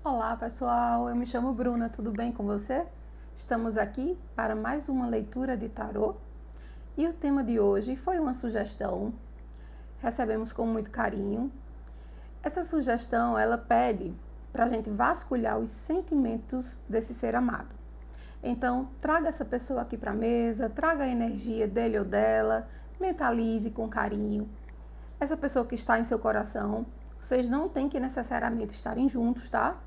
Olá pessoal, eu me chamo Bruna, tudo bem com você? Estamos aqui para mais uma leitura de tarô e o tema de hoje foi uma sugestão, recebemos com muito carinho. Essa sugestão ela pede para a gente vasculhar os sentimentos desse ser amado. Então traga essa pessoa aqui para a mesa, traga a energia dele ou dela, mentalize com carinho. Essa pessoa que está em seu coração, vocês não têm que necessariamente estarem juntos, tá?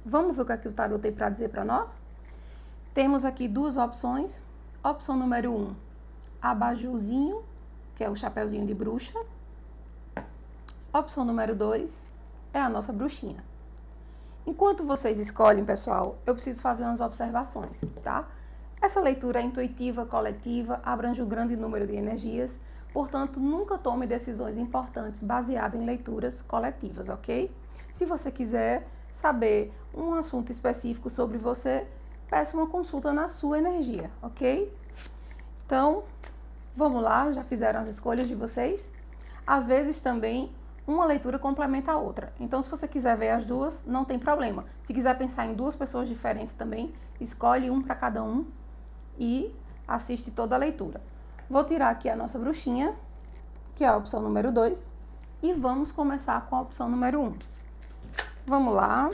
Vamos ver o que o tarô tem para dizer para nós? Temos aqui duas opções. Opção número 1, abajurzinho, que é o chapeuzinho de bruxa. Opção número 2 é a nossa bruxinha. Enquanto vocês escolhem, pessoal, eu preciso fazer umas observações, tá? Essa leitura é intuitiva, coletiva, abrange um grande número de energias, portanto, nunca tome decisões importantes baseadas em leituras coletivas, ok? Se você quiser saber um assunto específico sobre você, peça uma consulta na sua energia, ok? Então, vamos lá, já fizeram as escolhas de vocês? Às vezes também uma leitura complementa a outra. Então, se você quiser ver as duas, não tem problema. Se quiser pensar em duas pessoas diferentes também, escolhe um para cada um e assiste toda a leitura. Vou tirar aqui a nossa bruxinha, que é a opção número 2, e vamos começar com a opção número 1. Vamos lá.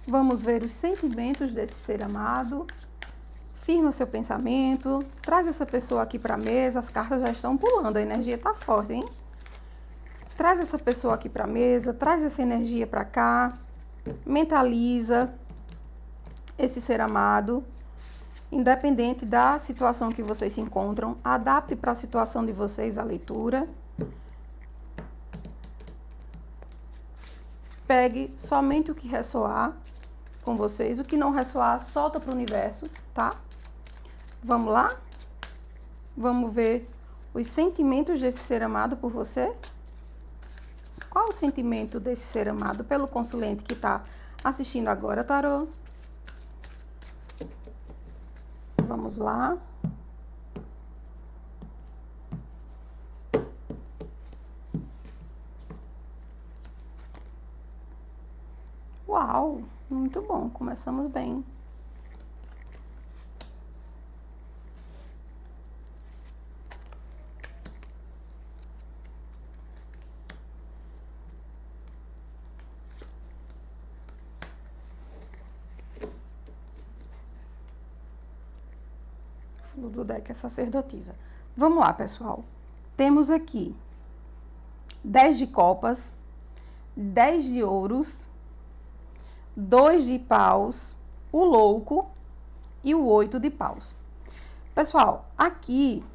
Vamos ver os sentimentos desse ser amado. Firma seu pensamento. Traz essa pessoa aqui para a mesa. As cartas já estão pulando. A energia está forte, hein? Traz essa pessoa aqui para a mesa. Traz essa energia para cá. Mentaliza esse ser amado. Independente da situação que vocês se encontram, adapte para a situação de vocês a leitura. Pegue somente o que ressoar com vocês. O que não ressoar, solta para o universo, tá? Vamos lá? Vamos ver os sentimentos desse ser amado por você. Qual o sentimento desse ser amado pelo consulente que está assistindo agora, tarô? Vamos lá. Uau, muito bom, começamos bem. Fundo do deck é sacerdotisa. Vamos lá, pessoal. Temos aqui 10 de copas, 10 de ouros, 2 de paus, o louco e o 8 de paus. Pessoal, aqui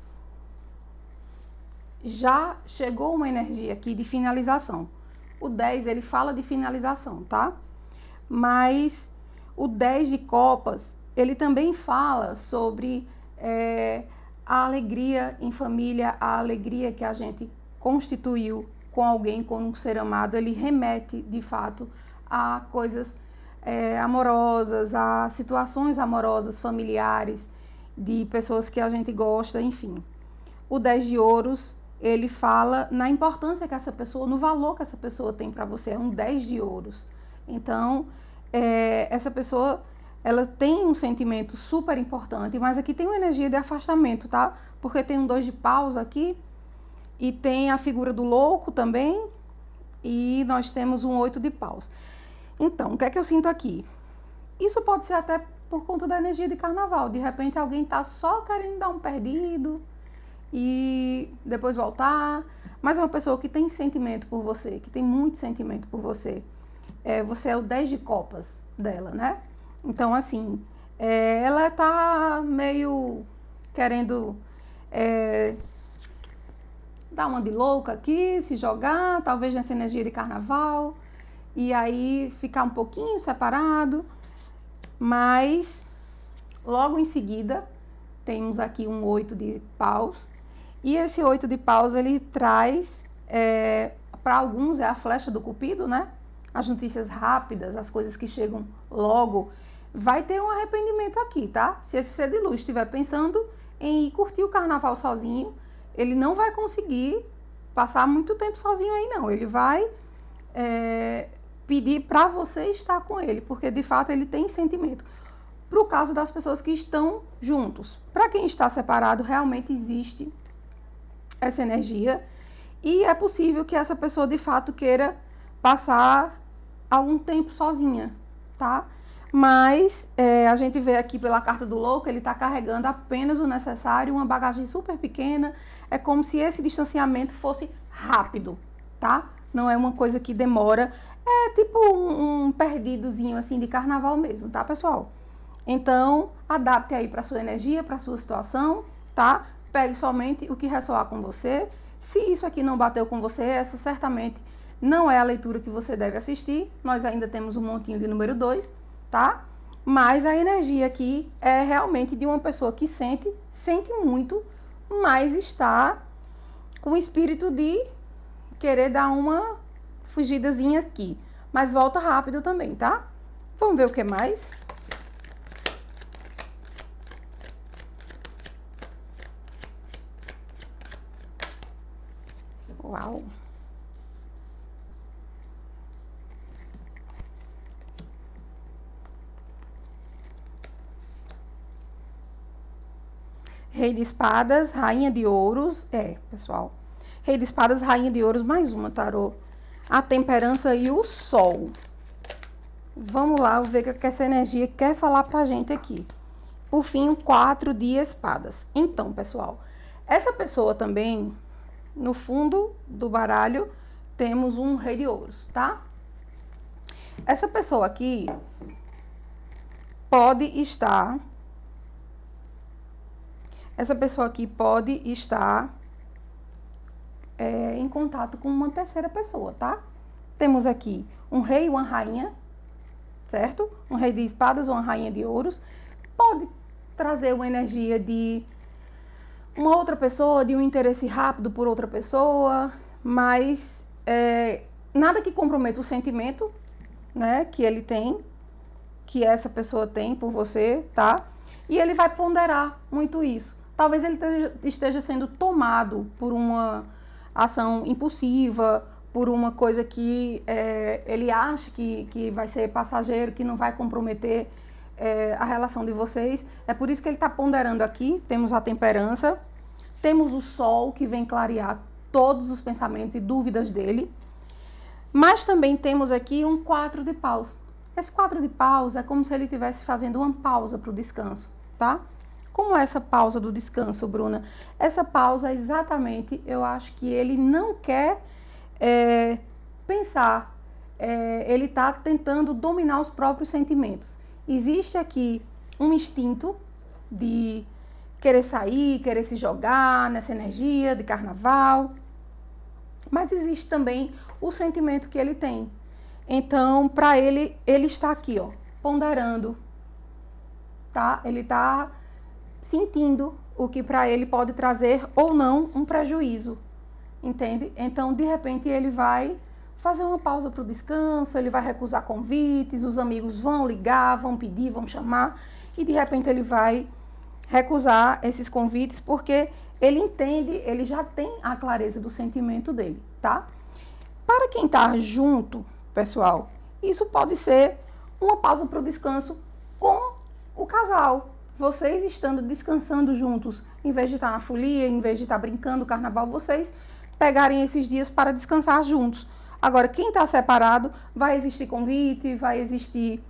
já chegou uma energia aqui de finalização. O 10, ele fala de finalização, tá? Mas o 10 de copas, ele também fala sobre a alegria em família, a alegria que a gente constituiu com alguém, com um ser amado. Ele remete, de fato, a coisas amorosas, a situações amorosas, familiares, de pessoas que a gente gosta, enfim. O 10 de ouros, ele fala na importância que essa pessoa, no valor que essa pessoa tem para você, é um 10 de ouros. Então, essa pessoa, ela tem um sentimento super importante, mas aqui tem uma energia de afastamento, tá? Porque tem um 2 de paus aqui, e tem a figura do louco também, e nós temos um 8 de paus. Então, o que é que eu sinto aqui? Isso pode ser até por conta da energia de carnaval. De repente alguém tá só querendo dar um perdido e depois voltar. Mas é uma pessoa que tem sentimento por você, que tem muito sentimento por você. Você é o 10 de copas dela, né? Então, assim, ela tá meio querendo dar uma de louca aqui, se jogar, talvez nessa energia de carnaval, e aí ficar um pouquinho separado, mas logo em seguida temos aqui um 8 de paus, e esse 8 de paus ele traz, para alguns é a flecha do cupido, né? As notícias rápidas, as coisas que chegam logo. Vai ter um arrependimento aqui, tá? Se esse ser de luz estiver pensando em ir curtir o carnaval sozinho, ele não vai conseguir passar muito tempo sozinho aí, não. Ele vai pedir para você estar com ele, porque de fato ele tem sentimento. Para o caso das pessoas que estão juntos. Para quem está separado, realmente existe essa energia e é possível que essa pessoa de fato queira passar algum tempo sozinha, tá? Mas a gente vê aqui pela carta do louco, ele está carregando apenas o necessário, uma bagagem super pequena. É como se esse distanciamento fosse rápido, tá? Não é uma coisa que demora. É tipo um perdidozinho assim de carnaval mesmo, tá, pessoal? Então, adapte aí para sua energia, para sua situação, tá? Pegue somente o que ressoar com você. Se isso aqui não bateu com você, essa certamente não é a leitura que você deve assistir. Nós ainda temos um montinho de número 2, tá? Mas a energia aqui é realmente de uma pessoa que sente muito, mas está com o espírito de querer dar uma fugidazinha aqui. Mas volta rápido também, tá? Vamos ver o que mais? Uau! Rei de espadas, rainha de ouros. Pessoal. Rei de espadas, rainha de ouros, mais uma, tarô. A temperança e o sol. Vamos lá, ver o que essa energia quer falar pra gente aqui. Por fim, o 4 de espadas. Então, pessoal, essa pessoa também, no fundo do baralho, temos um rei de ouros, tá? Essa pessoa aqui pode estar... em contato com uma terceira pessoa, tá? Temos aqui um rei e uma rainha, certo? Um rei de espadas ou uma rainha de ouros. Pode trazer uma energia de uma outra pessoa, de um interesse rápido por outra pessoa, mas nada que comprometa o sentimento, né, que ele tem, que essa pessoa tem por você, tá? E ele vai ponderar muito isso. Talvez ele esteja sendo tomado por uma ação impulsiva, por uma coisa que ele acha que vai ser passageiro, que não vai comprometer a relação de vocês. É por isso que ele está ponderando aqui. Temos a temperança, temos o sol, que vem clarear todos os pensamentos e dúvidas dele. Mas também temos aqui um 4 de paus. Esse 4 de paus é como se ele estivesse fazendo uma pausa para o descanso, tá? Como é essa pausa do descanso, Bruna? Essa pausa é exatamente, eu acho que ele não quer pensar, ele está tentando dominar os próprios sentimentos. Existe aqui um instinto de querer sair, querer se jogar nessa energia de carnaval, mas existe também o sentimento que ele tem. Então, para ele está aqui, ó, ponderando, tá? Ele está sentindo o que para ele pode trazer ou não um prejuízo, entende? Então, de repente, ele vai fazer uma pausa para o descanso, ele vai recusar convites, os amigos vão ligar, vão pedir, vão chamar, e de repente ele vai recusar esses convites porque ele entende, ele já tem a clareza do sentimento dele, tá? Para quem tá junto, pessoal, isso pode ser uma pausa para o descanso com o casal. Vocês estando descansando juntos, em vez de estar na folia, em vez de estar brincando o carnaval, vocês pegarem esses dias para descansar juntos. Agora, quem está separado, vai existir convite, vai existir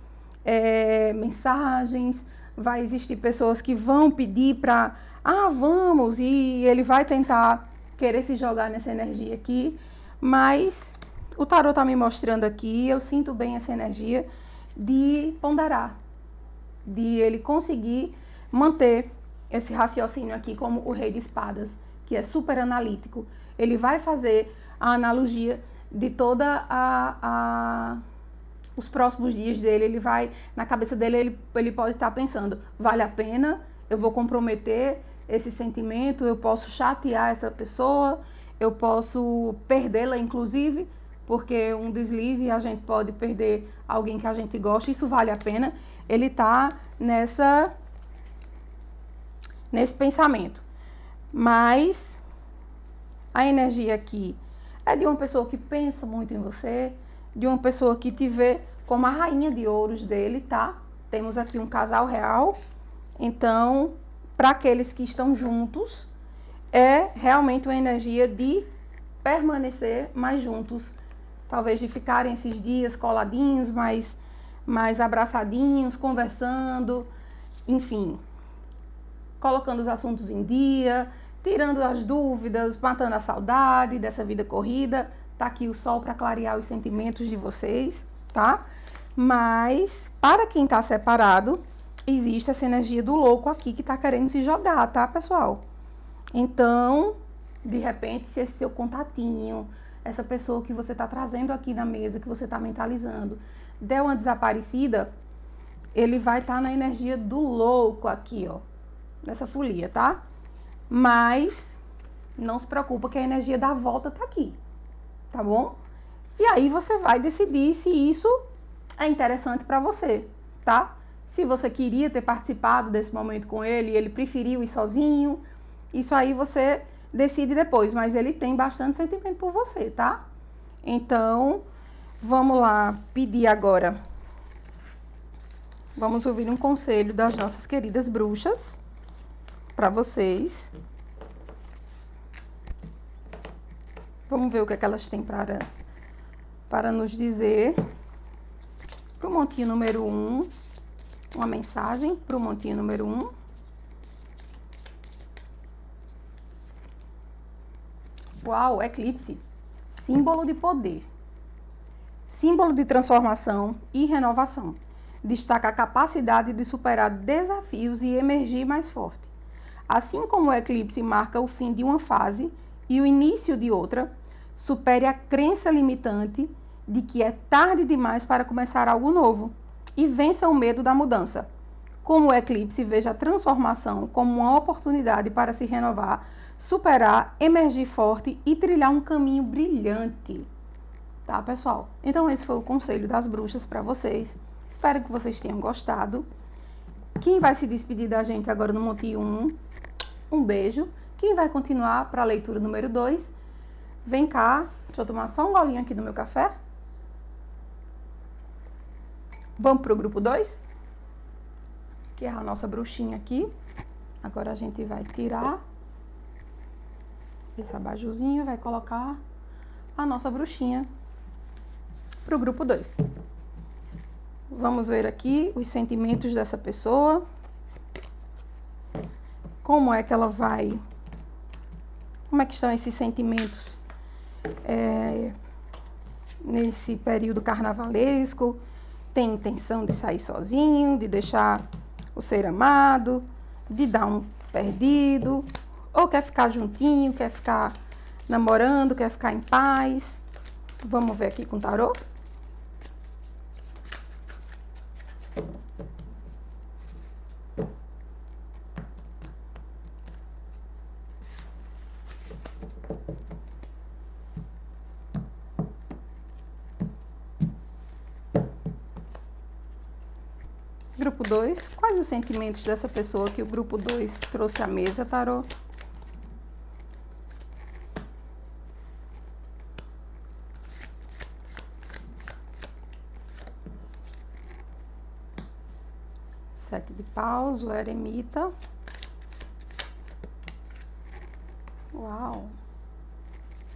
mensagens, vai existir pessoas que vão pedir para, vamos, e ele vai tentar querer se jogar nessa energia aqui, mas o tarô está me mostrando aqui, eu sinto bem essa energia de ponderar, de ele conseguir manter esse raciocínio aqui como o rei de espadas, que é super analítico. Ele vai fazer a analogia de toda os próximos dias dele. Ele vai, na cabeça dele, ele pode estar pensando, vale a pena, eu vou comprometer esse sentimento, eu posso chatear essa pessoa, eu posso perdê-la, inclusive, porque um deslize a gente pode perder alguém que a gente gosta, isso vale a pena. Ele está nesse pensamento. Mas a energia aqui é de uma pessoa que pensa muito em você, de uma pessoa que te vê como a rainha de ouros dele, tá? Temos aqui um casal real. Então, para aqueles que estão juntos, é realmente uma energia de permanecer mais juntos. Talvez de ficarem esses dias coladinhos, mais abraçadinhos, conversando, enfim, colocando os assuntos em dia, tirando as dúvidas, matando a saudade dessa vida corrida. Tá aqui o sol para clarear os sentimentos de vocês, tá? Mas, para quem tá separado, existe essa energia do louco aqui que tá querendo se jogar, tá, pessoal? Então, de repente, se esse seu contatinho, essa pessoa que você tá trazendo aqui na mesa, que você tá mentalizando, der uma desaparecida, ele vai estar na energia do louco aqui, ó, nessa folia, tá? Mas não se preocupa que a energia da volta tá aqui, tá bom? E aí você vai decidir se isso é interessante para você, tá? Se você queria ter participado desse momento com ele e ele preferiu ir sozinho, isso aí você decide depois, mas ele tem bastante sentimento por você, tá? Então, vamos lá pedir agora. Vamos ouvir um conselho das nossas queridas bruxas para vocês. Vamos ver o que é que elas têm para nos dizer. Para o montinho número 1, uma mensagem para o montinho número 1. Uau, eclipse, símbolo de poder, símbolo de transformação e renovação. Destaca a capacidade de superar desafios e emergir mais forte. Assim como o eclipse marca o fim de uma fase e o início de outra, supere a crença limitante de que é tarde demais para começar algo novo e vença o medo da mudança. Como o eclipse, veja a transformação como uma oportunidade para se renovar, superar, emergir forte e trilhar um caminho brilhante. Tá, pessoal? Então esse foi o conselho das bruxas para vocês. Espero que vocês tenham gostado. Quem vai se despedir da gente agora no Monte 1, um beijo. Quem vai continuar para a leitura número 2, vem cá. Deixa eu tomar só um golinho aqui do meu café. Vamos para o grupo 2, que é a nossa bruxinha aqui. Agora a gente vai tirar esse abajuzinho, vai colocar a nossa bruxinha para o grupo 2. Vamos ver aqui os sentimentos dessa pessoa. Como é que ela vai... Como é que estão esses sentimentos nesse período carnavalesco? Tem intenção de sair sozinho, de deixar o ser amado, de dar um perdido, ou quer ficar juntinho, quer ficar namorando, quer ficar em paz? Vamos ver aqui com o tarô. Grupo 2, quais os sentimentos dessa pessoa que o grupo 2 trouxe à mesa, tarô? Sete de paus, o eremita. Uau!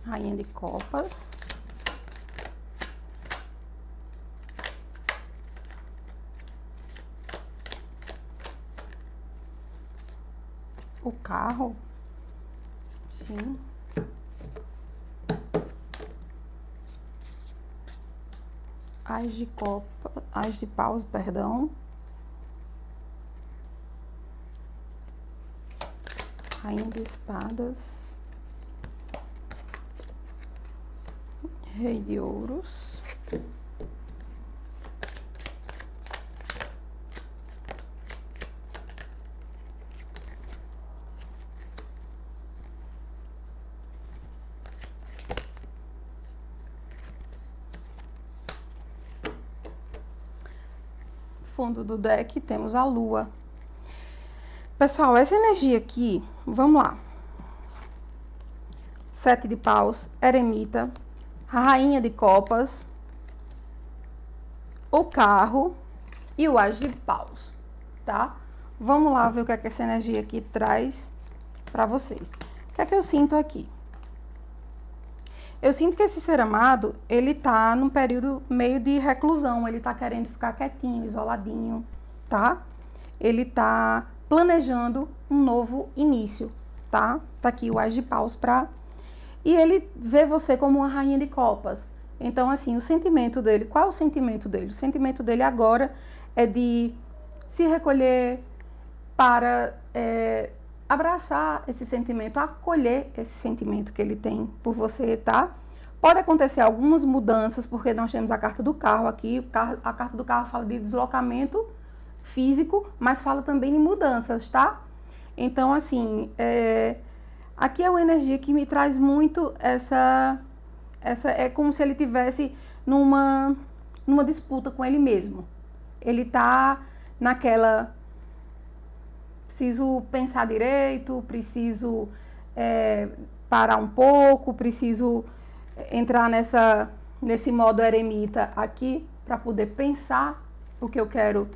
Rainha de copas. O carro. Sim. As de copa, as de paus, perdão. Rainha de espadas. Rei de ouros. Fundo do deck temos a lua. Pessoal, essa energia aqui, vamos lá. Sete de paus, eremita, rainha de copas, o carro e o As de Paus, tá? Vamos lá ver o que é que essa energia aqui traz para vocês. O que é que eu sinto aqui? Eu sinto que esse ser amado, ele tá num período meio de reclusão, ele tá querendo ficar quietinho, isoladinho, tá? Ele tá planejando um novo início, tá? Tá aqui o As de Paus pra... E ele vê você como uma rainha de copas. Então, assim, o sentimento dele, qual é o sentimento dele? O sentimento dele agora é de se recolher para abraçar esse sentimento, acolher esse sentimento que ele tem por você, tá? Pode acontecer algumas mudanças, porque nós temos a carta do carro aqui, a carta do carro fala de deslocamento físico, mas fala também de mudanças, tá? Então, assim, aqui é uma energia que me traz muito essa é como se ele tivesse numa disputa com ele mesmo. Ele tá naquela... Preciso pensar direito, preciso parar um pouco, preciso entrar nesse modo eremita aqui para poder pensar o que eu quero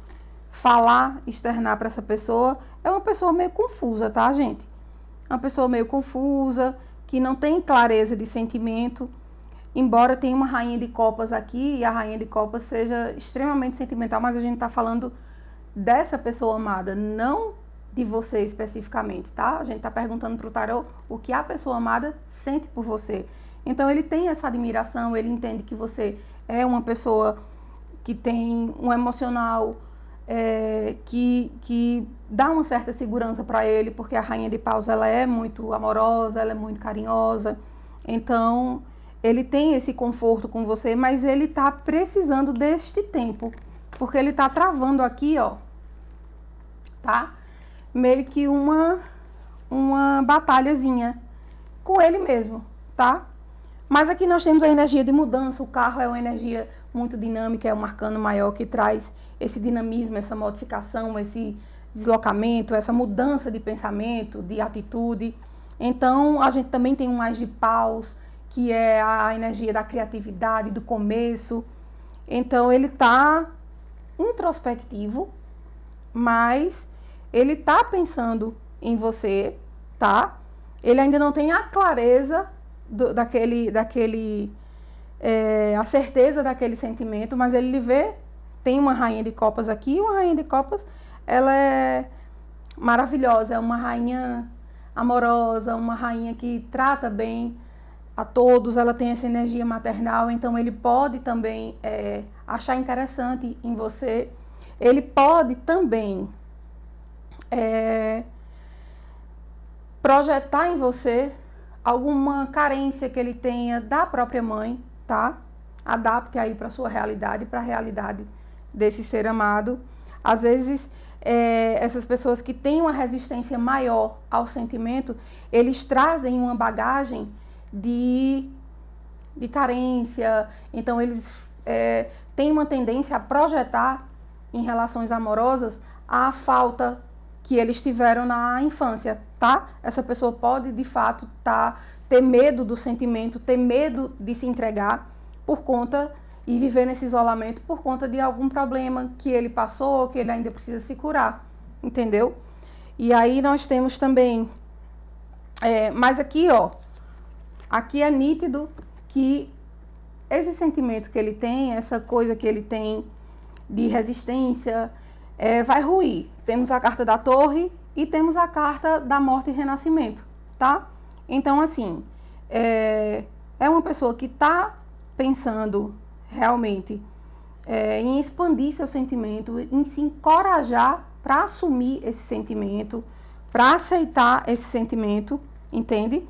falar, externar para essa pessoa. É uma pessoa meio confusa, tá, gente? É uma pessoa meio confusa, que não tem clareza de sentimento, embora tenha uma rainha de copas aqui e a rainha de copas seja extremamente sentimental, mas a gente tá falando dessa pessoa amada, não de você especificamente, tá? A gente tá perguntando pro tarô o que a pessoa amada sente por você. Então ele tem essa admiração, ele entende que você é uma pessoa que tem um emocional que dá uma certa segurança para ele, porque a rainha de paus ela é muito amorosa, ela é muito carinhosa. Então ele tem esse conforto com você, mas ele tá precisando deste tempo, porque ele tá travando aqui, ó, tá? Meio que uma batalhazinha com ele mesmo, tá? Mas aqui nós temos a energia de mudança, o carro é uma energia muito dinâmica, é um arcano maior que traz esse dinamismo, essa modificação, esse deslocamento, essa mudança de pensamento, de atitude. Então, a gente também tem um As de Paus, que é a energia da criatividade, do começo. Então, ele tá introspectivo, mas ele tá pensando em você, tá? Ele ainda não tem a clareza a certeza daquele sentimento, mas ele vê, tem uma rainha de copas aqui, uma rainha de copas, ela é maravilhosa, é uma rainha amorosa, uma rainha que trata bem a todos, ela tem essa energia maternal, então ele pode também achar interessante em você, ele pode também projetar em você alguma carência que ele tenha da própria mãe, tá? Adapte aí para sua realidade, para a realidade desse ser amado. Às vezes, essas pessoas que têm uma resistência maior ao sentimento, eles trazem uma bagagem de carência, então eles têm uma tendência a projetar em relações amorosas a falta que eles tiveram na infância, tá? Essa pessoa pode, de fato, ter medo do sentimento, ter medo de se entregar por conta e viver nesse isolamento por conta de algum problema que ele passou, que ele ainda precisa se curar, entendeu? E aí nós temos também, mas aqui, ó, aqui é nítido que esse sentimento que ele tem, essa coisa que ele tem de resistência, vai ruir. Temos a carta da torre e temos a carta da morte e renascimento, tá? Então, assim, é uma pessoa que tá pensando realmente em expandir seu sentimento, em se encorajar para assumir esse sentimento, para aceitar esse sentimento, entende?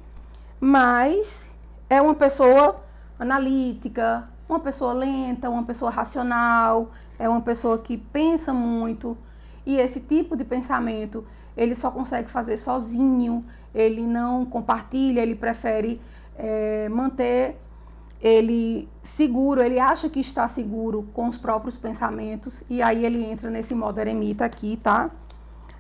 Mas é uma pessoa analítica, uma pessoa lenta, uma pessoa racional, é uma pessoa que pensa muito, e esse tipo de pensamento ele só consegue fazer sozinho, ele não compartilha, ele prefere manter ele seguro, ele acha que está seguro com os próprios pensamentos, e aí ele entra nesse modo eremita aqui, tá?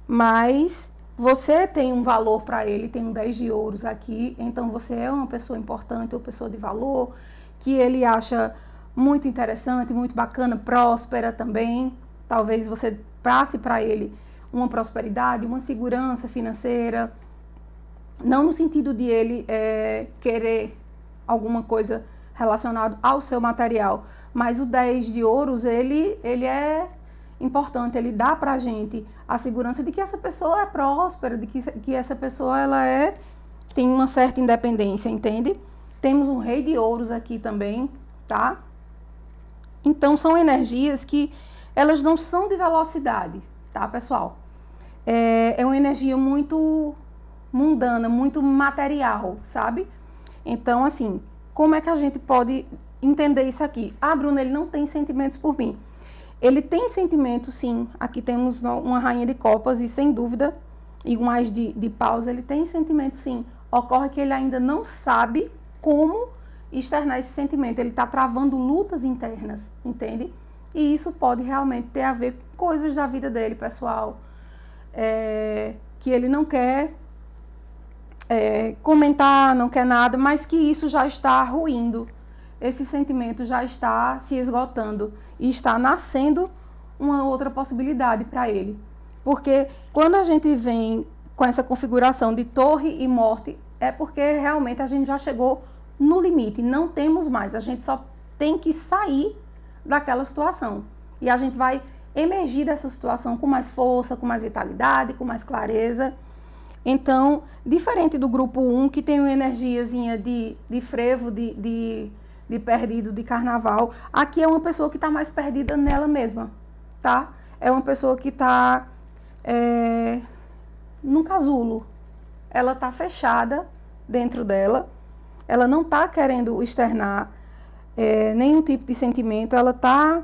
Mas você tem um valor para ele, tem um 10 de ouros aqui, então você é uma pessoa importante, uma pessoa de valor, que ele acha muito interessante, muito bacana, próspera também. Talvez você passe para ele uma prosperidade, uma segurança financeira, não no sentido de ele querer alguma coisa relacionada ao seu material, mas o 10 de ouros, ele é importante, ele dá pra gente a segurança de que essa pessoa é próspera, de que essa pessoa tem uma certa independência, entende? Temos um rei de ouros aqui também, tá? Então, são energias que elas não são de velocidade, tá, pessoal? É uma energia muito mundana, muito material, sabe? Então, assim, como é que a gente pode entender isso aqui? Ah, Bruna, ele não tem sentimentos por mim. Ele tem sentimentos, sim. Aqui temos uma rainha de copas e, sem dúvida, e um as de paus, ele tem sentimento, sim. Ocorre que ele ainda não sabe como externar esse sentimento. Ele está travando lutas internas, entende? E isso pode realmente ter a ver com coisas da vida dele, pessoal, que ele não quer comentar, não quer nada, mas que isso já está ruindo. Esse sentimento já está se esgotando e está nascendo uma outra possibilidade para ele. Porque quando a gente vem com essa configuração de torre e morte, é porque realmente a gente já chegou no limite, não temos mais, a gente só tem que sair daquela situação. E a gente vai emergir dessa situação com mais força, com mais vitalidade, com mais clareza. Então, diferente do grupo 1, que tem uma energiazinha de frevo, de perdido, de carnaval, aqui é uma pessoa que está mais perdida nela mesma, tá? É uma pessoa que está num casulo. Ela está fechada dentro dela, ela não está querendo externar nenhum tipo de sentimento, ela está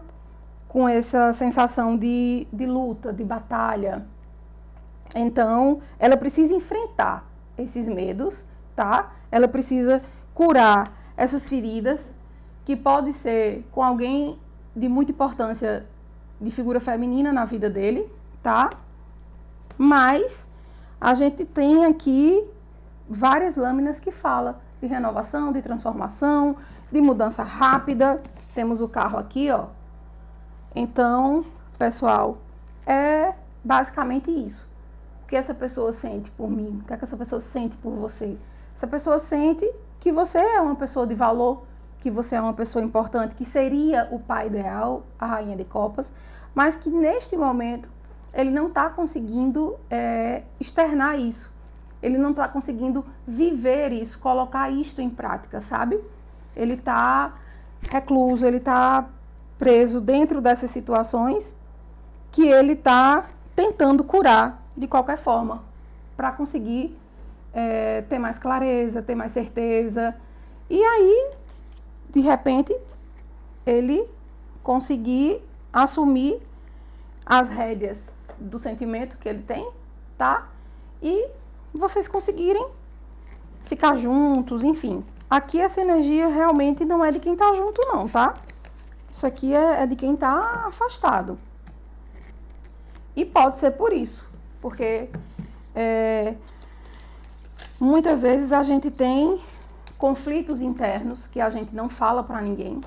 com essa sensação de luta, de batalha. Então, ela precisa enfrentar esses medos, tá? Ela precisa curar essas feridas, que pode ser com alguém de muita importância, de figura feminina na vida dele, tá? Mas a gente tem aqui várias lâminas que falam de renovação, de transformação, de mudança rápida. Temos o carro aqui, ó. Então, pessoal, é basicamente isso. O que essa pessoa sente por mim? O que essa pessoa sente por você? Essa pessoa sente que você é uma pessoa de valor, que você é uma pessoa importante, que seria o pai ideal, a rainha de copas, mas que neste momento ele não está conseguindo externar isso. Ele não está conseguindo viver isso, colocar isto em prática, sabe? Ele está recluso, ele está preso dentro dessas situações que ele está tentando curar de qualquer forma, para conseguir ter mais clareza, ter mais certeza. E aí, de repente, ele conseguir assumir as rédeas do sentimento que ele tem, tá? E vocês conseguirem ficar juntos, enfim. Aqui essa energia realmente não é de quem tá junto não, tá? Isso aqui é de quem tá afastado. E pode ser por isso, porque muitas vezes a gente tem conflitos internos que a gente não fala pra ninguém,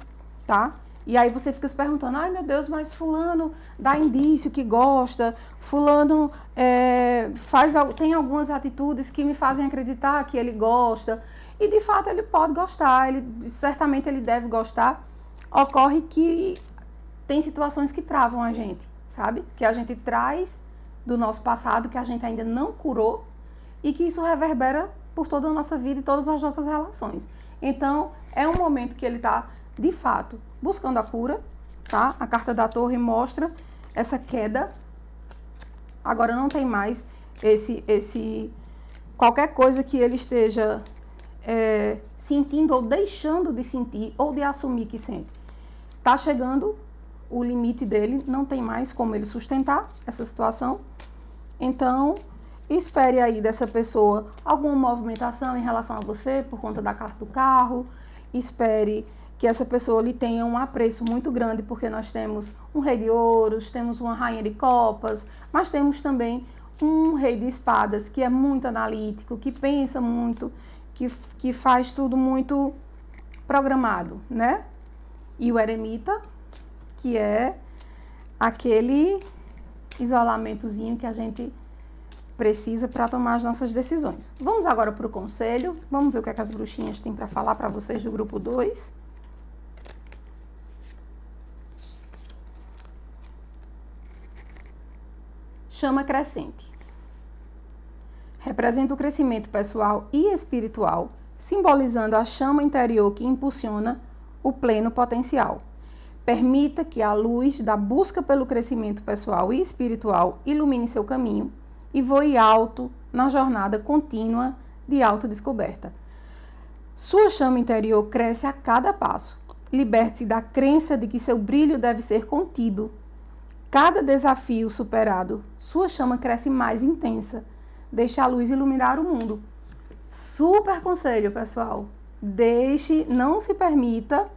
tá? E aí você fica se perguntando, ai meu Deus, mas fulano dá indício que gosta, fulano tem algumas atitudes que me fazem acreditar que ele gosta, e de fato ele pode gostar, certamente ele deve gostar. Ocorre que tem situações que travam a gente, sabe? Que a gente traz do nosso passado, que a gente ainda não curou, e que isso reverbera por toda a nossa vida e todas as nossas relações. Então, é um momento que ele está, de fato, buscando a cura, tá? A carta da torre mostra essa queda. Agora não tem mais qualquer coisa que ele esteja sentindo ou deixando de sentir ou de assumir que sente. Tá chegando o limite dele, não tem mais como ele sustentar essa situação. Então, espere aí dessa pessoa alguma movimentação em relação a você por conta da carta do carro. Espere que essa pessoa lhe tenha um apreço muito grande, porque nós temos um rei de ouros, temos uma rainha de copas, mas temos também um rei de espadas, que é muito analítico, que pensa muito, que faz tudo muito programado, né? E o eremita, que é aquele isolamentozinho que a gente precisa para tomar as nossas decisões. Vamos agora para o conselho. Vamos ver o que é que as bruxinhas têm para falar para vocês do grupo 2. Chama crescente. Representa o crescimento pessoal e espiritual, simbolizando a chama interior que impulsiona o pleno potencial. Permita que a luz da busca pelo crescimento pessoal e espiritual ilumine seu caminho e voe alto na jornada contínua de autodescoberta. Sua chama interior cresce a cada passo. Liberte-se da crença de que seu brilho deve ser contido. Cada desafio superado, sua chama cresce mais intensa. Deixe a luz iluminar o mundo. Super conselho, pessoal. Não se permita,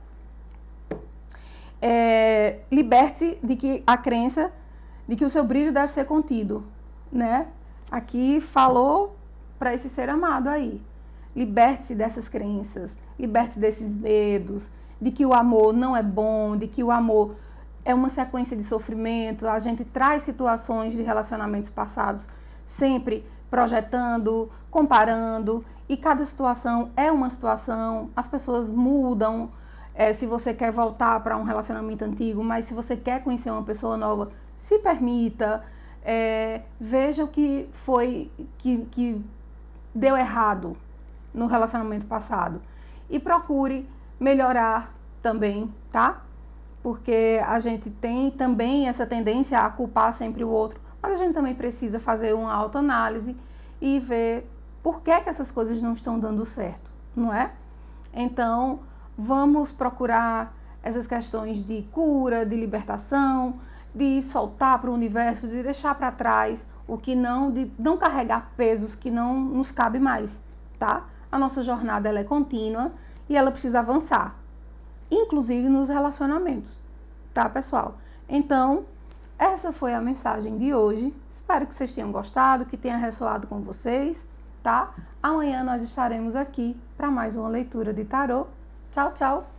liberte-se de que a crença de que o seu brilho deve ser contido, né? Aqui falou para esse ser amado aí. Liberte-se dessas crenças, liberte-se desses medos, de que o amor não é bom, de que o amor é uma sequência de sofrimento. A gente traz situações de relacionamentos passados sempre projetando, comparando, e cada situação é uma situação, as pessoas mudam. Se você quer voltar para um relacionamento antigo, mas se você quer conhecer uma pessoa nova, se permita, veja o que foi que deu errado no relacionamento passado e procure melhorar também, tá? Porque a gente tem também essa tendência a culpar sempre o outro, mas a gente também precisa fazer uma autoanálise e ver por que essas coisas não estão dando certo, não é? Então, vamos procurar essas questões de cura, de libertação, de soltar para o universo, de deixar para trás o que não, de não carregar pesos que não nos cabe mais, tá? A nossa jornada ela é contínua e ela precisa avançar, inclusive nos relacionamentos, tá, pessoal? Então, essa foi a mensagem de hoje. Espero que vocês tenham gostado, que tenha ressoado com vocês, tá? Amanhã nós estaremos aqui para mais uma leitura de tarô. Tchau, tchau!